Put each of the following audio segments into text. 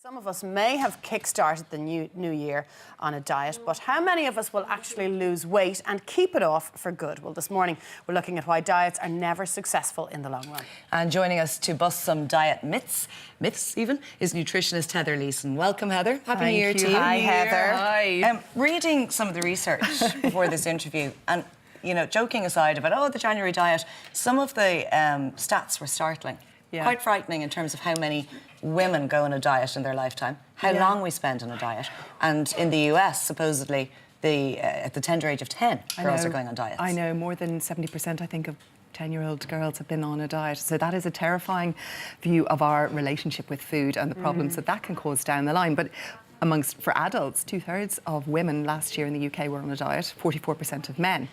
Some of us may have kick-started the new year on a diet, but how many of us will actually lose weight and keep it off for good? Well, this morning we're looking at why diets are never successful in the long run. And joining us to bust some diet myths even, is nutritionist Heather Leeson. Welcome, Heather. Happy New Year to you. Hi, Heather. Hi. Reading some of the research before this interview, and you know, joking aside about the January diet, some of the stats were startling. Yeah. Quite frightening in terms of how many women go on a diet in their lifetime, how long we spend on a diet. And in the US, supposedly, at the tender age of 10, girls are going on diets. I know, more than 70%, I think, of 10-year-old girls have been on a diet. So that is a terrifying view of our relationship with food and the problems that can cause down the line. But for adults, 2/3 of women last year in the UK were on a diet, 44% of men.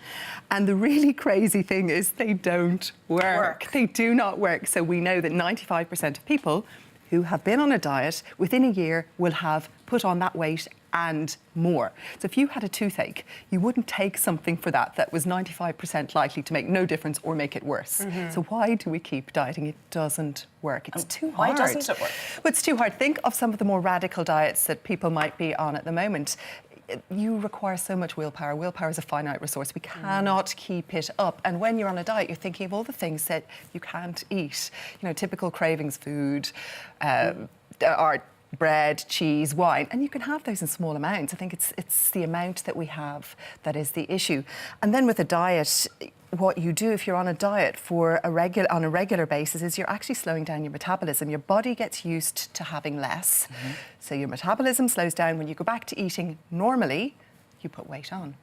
And the really crazy thing is they don't work. They do not work. So we know that 95% of people who have been on a diet within a year will have put on that weight and more. So if you had a toothache, you wouldn't take something for that was 95% likely to make no difference or make it worse. So why do we keep dieting? It doesn't work. It's too hard. Why doesn't it work? Well, it's too hard. Think of some of the more radical diets that people might be on at the moment. You require so much willpower. Willpower is a finite resource. We cannot keep it up. And when you're on a diet, you're thinking of all the things that you can't eat. You know, typical cravings, food, are bread, cheese, wine, and you can have those in small amounts. I think it's the amount that we have that is the issue. And then with a diet, what you do if you're on a diet on a regular basis is you're actually slowing down your metabolism. Your body gets used to having less. So your metabolism slows down. When you go back to eating normally, you put weight on.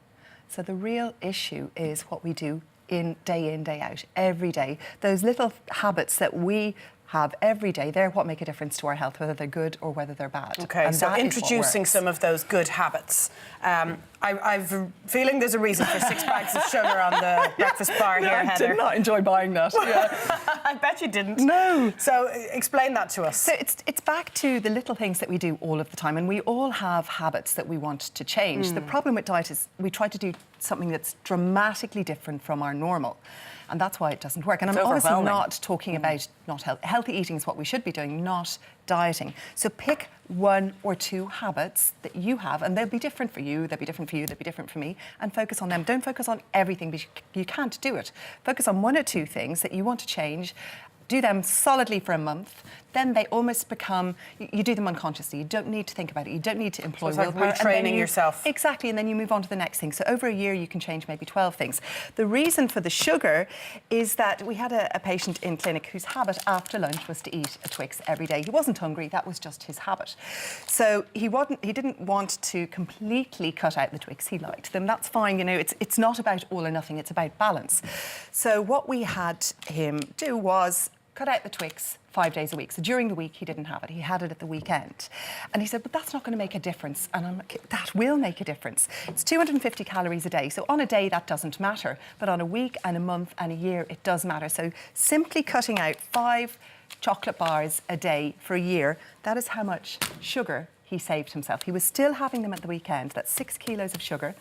So the real issue is what we do in, day out, every day. Those little habits that we have every day, they're what make a difference to our health, whether they're good or whether they're bad. Okay, so introducing some of those good habits. I've a feeling there's a reason for 6 bags of sugar on the breakfast bar here, Heather. I did not enjoy buying that. I bet you didn't. No. So explain that to us. So it's back to the little things that we do all of the time, and we all have habits that we want to change. The problem with diet is we try to do something that's dramatically different from our normal. And that's why it doesn't work. And I'm obviously not talking about healthy eating is what we should be doing, not dieting. So pick 1 or 2 habits that you have, and they'll be different for you, they'll be different for you, they'll be different for me, and focus on them. Don't focus on everything because you can't do it. Focus on 1 or 2 things that you want to change. Do them solidly for a month, then they almost become, you do them unconsciously. You don't need to think about it. You don't need to employ willpower. So it's like retraining yourself. Exactly, and then you move on to the next thing. So over a year, you can change maybe 12 things. The reason for the sugar is that we had a patient in clinic whose habit after lunch was to eat a Twix every day. He wasn't hungry, that was just his habit. So he didn't want to completely cut out the Twix. He liked them, that's fine. You know, it's not about all or nothing, it's about balance. So what we had him do was cut out the Twix 5 days a week. So during the week, he didn't have it. He had it at the weekend. And he said, but that's not going to make a difference. And I'm like, that will make a difference. It's 250 calories a day. So on a day, that doesn't matter. But on a week and a month and a year, it does matter. So simply cutting out 5 chocolate bars a day for a year, that is how much sugar he saved himself. He was still having them at the weekend. That's 6 kilos of sugar,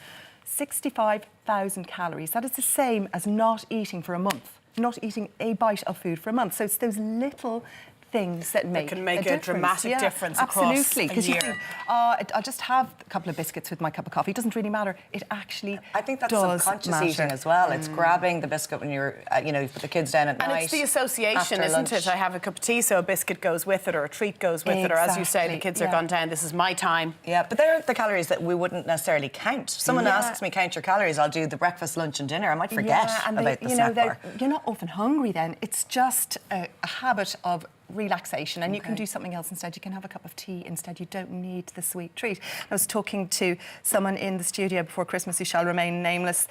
65,000 calories. That is the same as not eating for a month. Not eating a bite of food for a month. So it's those little things that can make a dramatic difference across absolutely, because you think, I'll just have a couple of biscuits with my cup of coffee. It doesn't really matter. It actually I think that's subconscious eating as well. It's grabbing the biscuit when you're, you put the kids down at night. And it's the association, isn't it? I have a cup of tea, so a biscuit goes with it, or a treat goes with it, or as you say, the kids are gone down, this is my time. Yeah, but they're the calories that we wouldn't necessarily count. Someone asks me, count your calories, I'll do the breakfast, lunch and dinner. I might forget about the snack bar. You're not often hungry then. It's just a habit of relaxation, and you can do something else instead. You can have a cup of tea instead. You don't need the sweet treat. I was talking to someone in the studio before Christmas who shall remain nameless,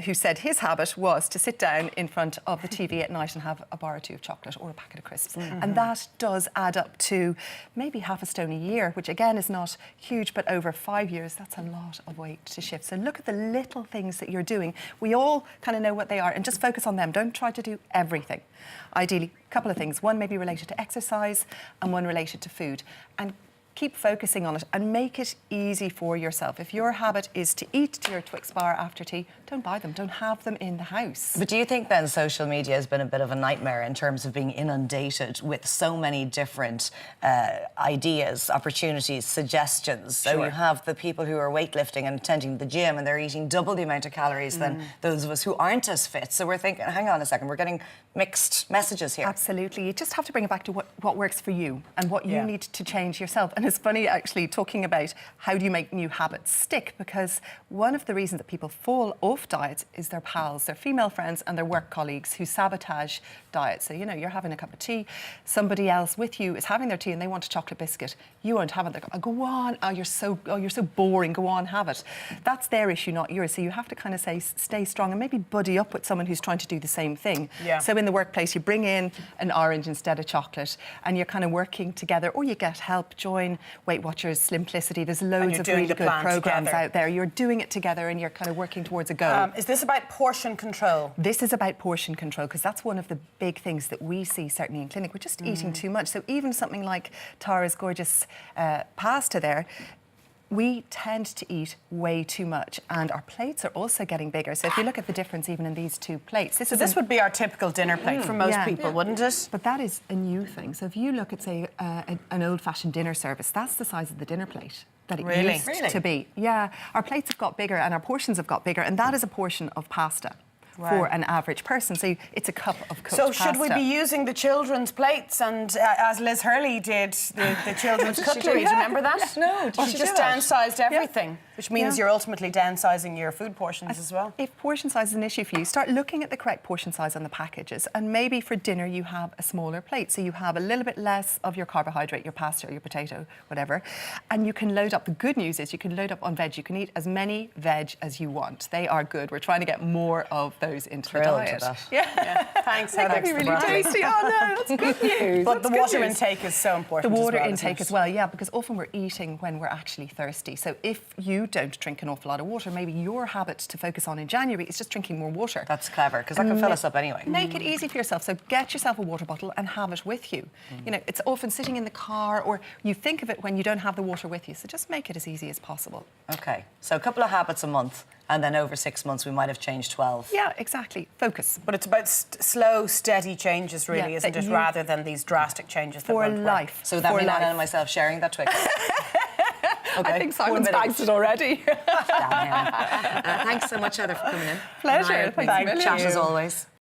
who said his habit was to sit down in front of the TV at night and have a bar or 2 of chocolate or a packet of crisps. And that does add up to maybe half a stone a year, which again is not huge, but over 5 years, that's a lot of weight to shift. So look at the little things that you're doing. We all kind of know what they are, and just focus on them. Don't try to do everything. Ideally, a couple of things. 1 maybe related to exercise and 1 related to food. And keep focusing on it and make it easy for yourself. If your habit is to eat your Twix bar after tea, don't buy them. Don't have them in the house. But do you think then social media has been a bit of a nightmare in terms of being inundated with so many different ideas, opportunities, suggestions? So you have the people who are weightlifting and attending the gym and they're eating double the amount of calories than those of us who aren't as fit. So we're thinking, hang on a second, we're getting mixed messages here. Absolutely. You just have to bring it back to what works for you and what you need to change yourself. And it's funny, actually, talking about how do you make new habits stick, because one of the reasons that people fall off diets is their pals, their female friends and their work colleagues who sabotage diets. So, you know, you're having a cup of tea, somebody else with you is having their tea and they want a chocolate biscuit. You won't have it. They go, oh, go on. Oh, you're so boring. Go on, have it. That's their issue, not yours. So you have to kind of say, stay strong and maybe buddy up with someone who's trying to do the same thing. Yeah. So in the workplace, you bring in an orange instead of chocolate and you're kind of working together, or you get help, join Weight Watchers, Simplicity. There's loads of really good programs out there. You're doing it together and you're kind of working towards a goal. Is this about portion control? This is about portion control, because that's one of the big things that we see, certainly in clinic. We're just eating too much. So even something like Tara's gorgeous pasta there, we tend to eat way too much, and our plates are also getting bigger. So if you look at the difference even in these two plates, this would be our typical dinner plate for most people, wouldn't it? But that is a new thing. So if you look at, say, an old-fashioned dinner service, that's the size of the dinner plate that it used to be. Yeah, our plates have got bigger and our portions have got bigger, and that is a portion of pasta. For an average person. So it's a cup of cooked pasta. So should we be using the children's plates and, as Liz Hurley did, the children's cutlery? Do you remember that? No, she just downsized everything, which means you're ultimately downsizing your food portions as well. If portion size is an issue for you, start looking at the correct portion size on the packages, and maybe for dinner you have a smaller plate, so you have a little bit less of your carbohydrate, your pasta or your potato, whatever, and you can load up. The good news is you can load up on veg. You can eat as many veg as you want. They are good. We're trying to get more of those into the diet. Yeah. Thanks, Heather. That'd be really tasty. Oh no, that's good news. But the water intake is so important. The water as well, intake as well, yeah, because often we're eating when we're actually thirsty. So if you don't drink an awful lot of water, maybe your habit to focus on in January is just drinking more water. That's clever, because that can fill us up anyway. Make it easy for yourself. So get yourself a water bottle and have it with you. You know, it's often sitting in the car, or you think of it when you don't have the water with you. So just make it as easy as possible. Okay, so a couple of habits a month, and then over 6 months we might have changed 12. Yeah, exactly. Focus. But it's about slow, steady changes, really, isn't it? Rather than these drastic changes that won't work. Life. So that means Anna and myself sharing that Twix. Okay. I think Simon's bagged it already. Damn him. Thanks so much, Heather, for coming in. Pleasure. Thanks. Chat as always.